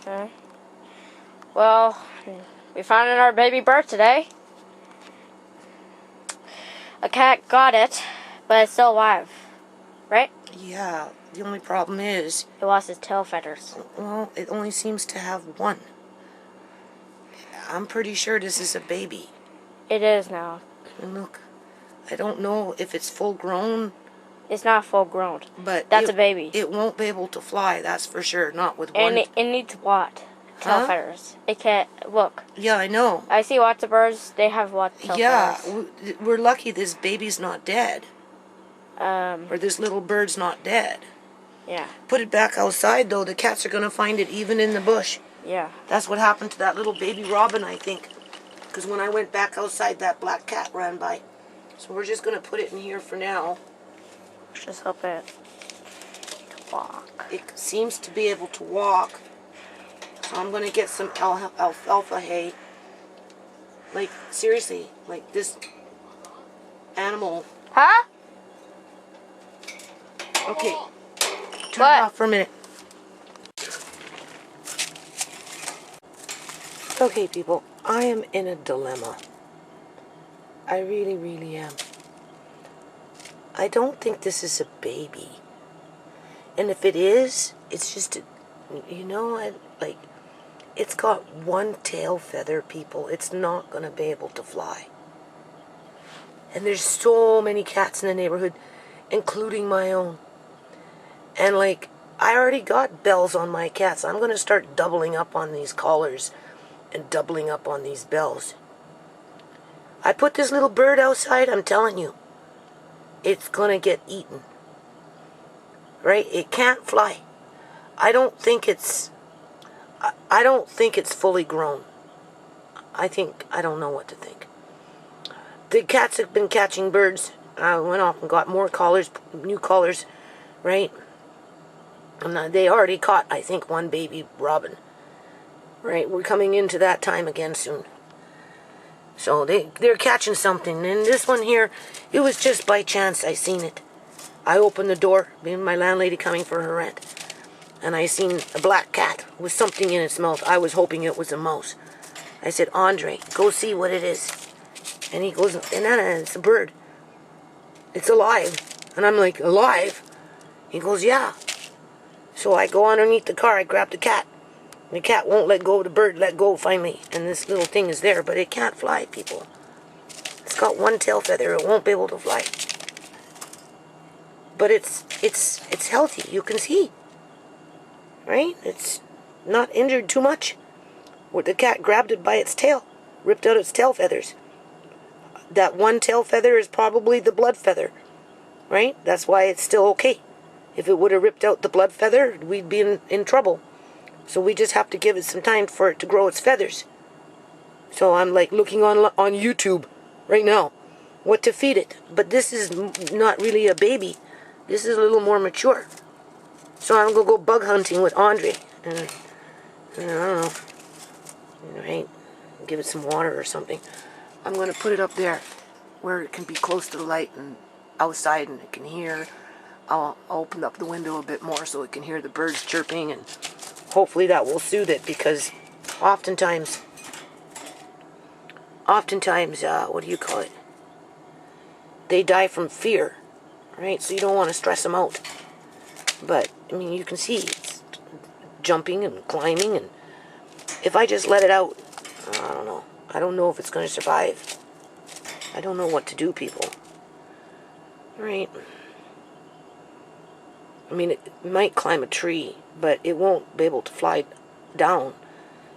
Okay. Well, we found our baby bird today. A cat got it, but it's still alive, right? Yeah, the only problem is... It lost its tail feathers. Well, it only seems to have one. I'm pretty sure this is a baby. It is now. And look, I don't know if it's full grown. It's not full grown. But that's a baby. It won't be able to fly, that's for sure. Not with one. And it needs what? Tail feathers. It can't. Look. Yeah, I know. I see lots of birds. They have lots of tail feathers. Yeah, we're lucky this baby's not dead. Or this little bird's not dead. Yeah. Put it back outside, though. The cats are going to find it even in the bush. Yeah. That's what happened to that little baby robin, I think. Because when I went back outside, that black cat ran by. So we're just going to put it in here for now. Just help it walk. It seems to be able to walk. So I'm going to get some alfalfa hay. Like, seriously, like this animal. Huh? Okay. Turn it off for a minute. Okay, people. I am in a dilemma. I really, really am. I don't think this is a baby. And if it is, it's just, it's got one tail feather, people. It's not going to be able to fly. And there's so many cats in the neighborhood, including my own. And, I already got bells on my cats. I'm going to start doubling up on these collars and doubling up on these bells. I put this little bird outside, I'm telling you. It's going to get eaten. Right? It can't fly. I don't think it's fully grown. I don't know what to think. The cats have been catching birds. I went off and got more collars, new collars, right? And they already caught, I think, one baby robin. Right? We're coming into that time again soon. So they're catching something. And this one here, it was just by chance I seen it. I opened the door, being my landlady coming for her rent. And I seen a black cat with something in its mouth. I was hoping it was a mouse. I said, Andre, go see what it is. And he goes, it's a bird. It's alive. And I'm like, alive? He goes, yeah. So I go underneath the car, I grab the cat. The cat won't let go of the bird, let go finally. And this little thing is there, but it can't fly, people. It's got one tail feather, it won't be able to fly. But it's healthy, you can see. Right? It's not injured too much. Where the cat grabbed it by its tail, ripped out its tail feathers. That one tail feather is probably the blood feather. Right? That's why it's still okay. If it would have ripped out the blood feather, we'd be in trouble. So we just have to give it some time for it to grow its feathers. So I'm looking on YouTube right now what to feed it. But this is not really a baby. This is a little more mature. So I'm going to go bug hunting with Andre. And I don't know. Right? Give it some water or something. I'm going to put it up there where it can be close to the light and outside and it can hear. I'll open up the window a bit more so it can hear the birds chirping, and hopefully that will soothe it, because oftentimes, what do you call it? They die from fear, right? So you don't want to stress them out. But, you can see it's jumping and climbing, and if I just let it out, I don't know. I don't know if it's going to survive. I don't know what to do, people. Right? It might climb a tree, but it won't be able to fly down.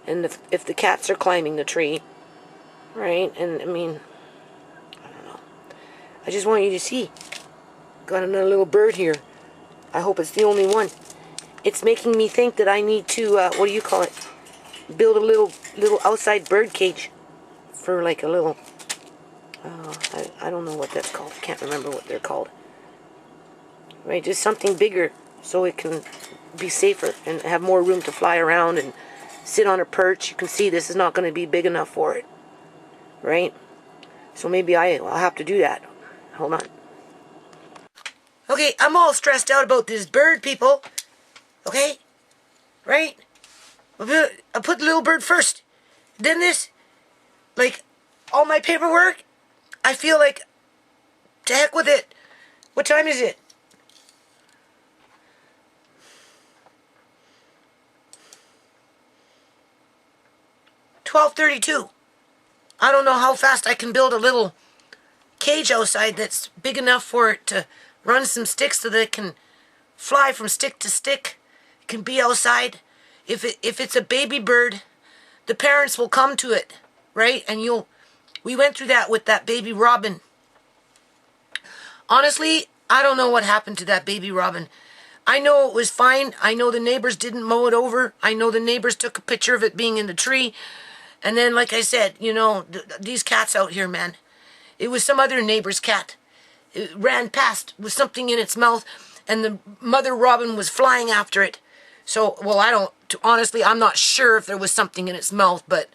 And if the cats are climbing the tree, right? And I don't know. I just want you to see. Got another little bird here. I hope it's the only one. It's making me think that I need to, build a little outside bird cage for a little, I don't know what that's called. I can't remember what they're called. Right, just something bigger so it can be safer and have more room to fly around and sit on a perch. You can see this is not going to be big enough for it. Right? So maybe I'll have to do that. Hold on. Okay, I'm all stressed out about this bird, people. Okay? Right? I put the little bird first. Then this, like, all my paperwork, I feel like, to heck with it. What time is it? $12:32. I don't know how fast I can build a little cage outside that's big enough for it to run some sticks so that it can fly from stick to stick. It can be outside. If it's a baby bird, the parents will come to it, right? And we went through that with that baby robin. Honestly, I don't know what happened to that baby robin. I know it was fine. I know the neighbors didn't mow it over. I know the neighbors took a picture of it being in the tree. And then, like I said, these cats out here, man. It was some other neighbor's cat. It ran past with something in its mouth, and the mother robin was flying after it. So, well, honestly, I'm not sure if there was something in its mouth, but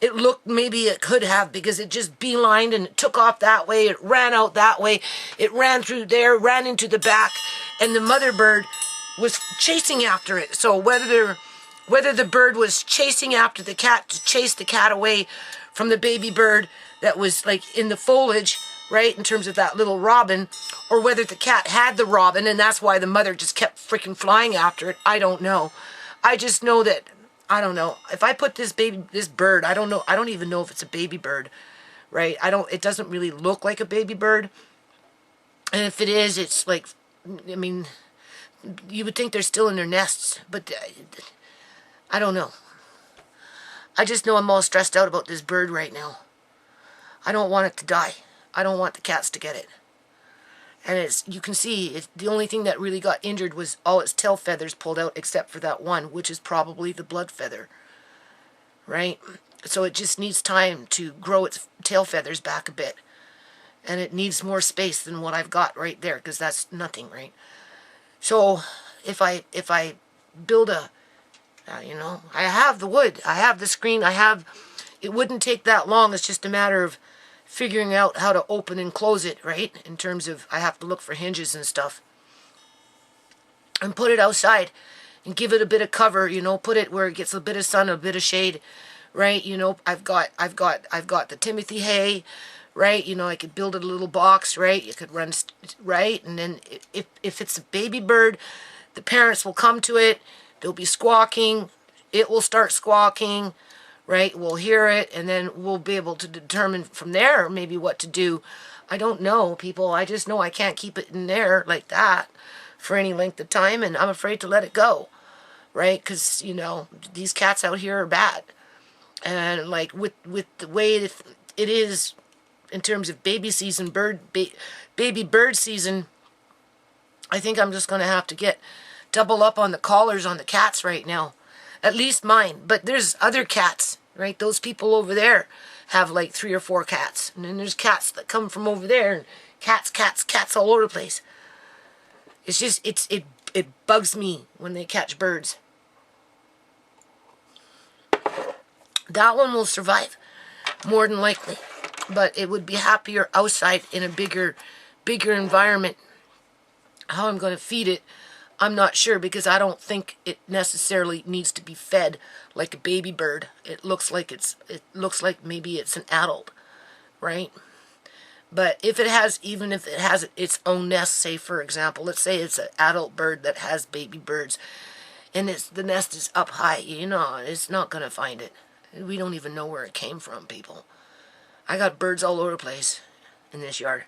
it looked, maybe it could have, because it just beelined and it took off that way. It ran out that way. It ran through there, ran into the back, and the mother bird was chasing after it. So whether the bird was chasing after the cat to chase the cat away from the baby bird that was like in the foliage, right, in terms of that little robin, or whether the cat had the robin and that's why the mother just kept freaking flying after it, I don't know. I just know that, I don't know. If I put this bird, I don't know. I don't even know if it's a baby bird, right? It doesn't really look like a baby bird. And if it is, it's like, I mean, you would think they're still in their nests, but I don't know. I just know I'm all stressed out about this bird right now. I don't want it to die. I don't want the cats to get it. And you can see, the only thing that really got injured was all its tail feathers pulled out, except for that one, which is probably the blood feather, right? So it just needs time to grow its tail feathers back a bit. And it needs more space than what I've got right there, because that's nothing, right? So if I build I have the wood, I have the screen, it wouldn't take that long. It's just a matter of figuring out how to open and close it, right? In terms of, I have to look for hinges and stuff. And put it outside and give it a bit of cover, put it where it gets a bit of sun, a bit of shade, right? I've got the Timothy hay, right? I could build it a little box, right? You could run, right? And then if it's a baby bird, the parents will come to it. They'll be squawking. It will start squawking, right? We'll hear it, and then we'll be able to determine from there maybe what to do. I don't know, people. I just know I can't keep it in there like that for any length of time, and I'm afraid to let it go, right? Because, these cats out here are bad. And, like, with the way it is in terms of baby season, baby bird season, I think I'm just going to have to double up on the collars on the cats right now. At least mine. But there's other cats, right? Those people over there have like 3 or 4 cats. And then there's cats that come from over there. And cats all over the place. It's just, it bugs me when they catch birds. That one will survive, more than likely. But it would be happier outside in a bigger environment. How I'm going to feed it, I'm not sure, because I don't think it necessarily needs to be fed like a baby bird. It looks like maybe it's an adult, right? But even if it has its own nest, say for example, let's say it's an adult bird that has baby birds, and the nest is up high, it's not gonna find it. We don't even know where it came from, people. I got birds all over the place in this yard.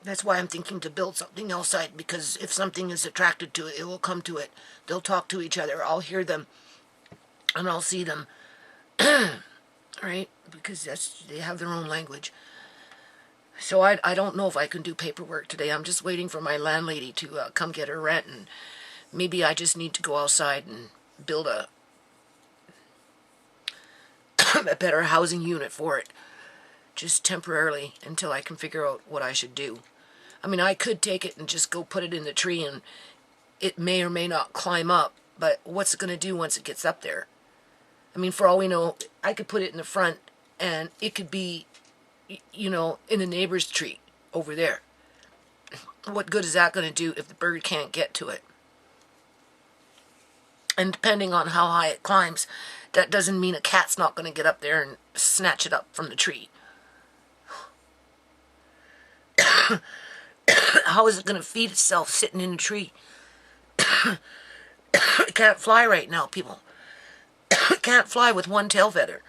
That's why I'm thinking to build something outside, because if something is attracted to it, it will come to it. They'll talk to each other. I'll hear them, and I'll see them. Right? Because they have their own language. So I don't know if I can do paperwork today. I'm just waiting for my landlady to come get her rent, and maybe I just need to go outside and build a better housing unit for it. Just temporarily, until I can figure out what I should do. I mean, I could take it and just go put it in the tree, and it may or may not climb up, but what's it going to do once it gets up there? I mean, for all we know, I could put it in the front, and it could be, in the neighbor's tree over there. What good is that going to do if the bird can't get to it? And depending on how high it climbs, that doesn't mean a cat's not going to get up there and snatch it up from the tree. How is it going to feed itself sitting in a tree? It can't fly right now, people. It can't fly with one tail feather.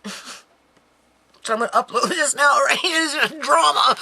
So I'm going to upload this now, right? It's just drama.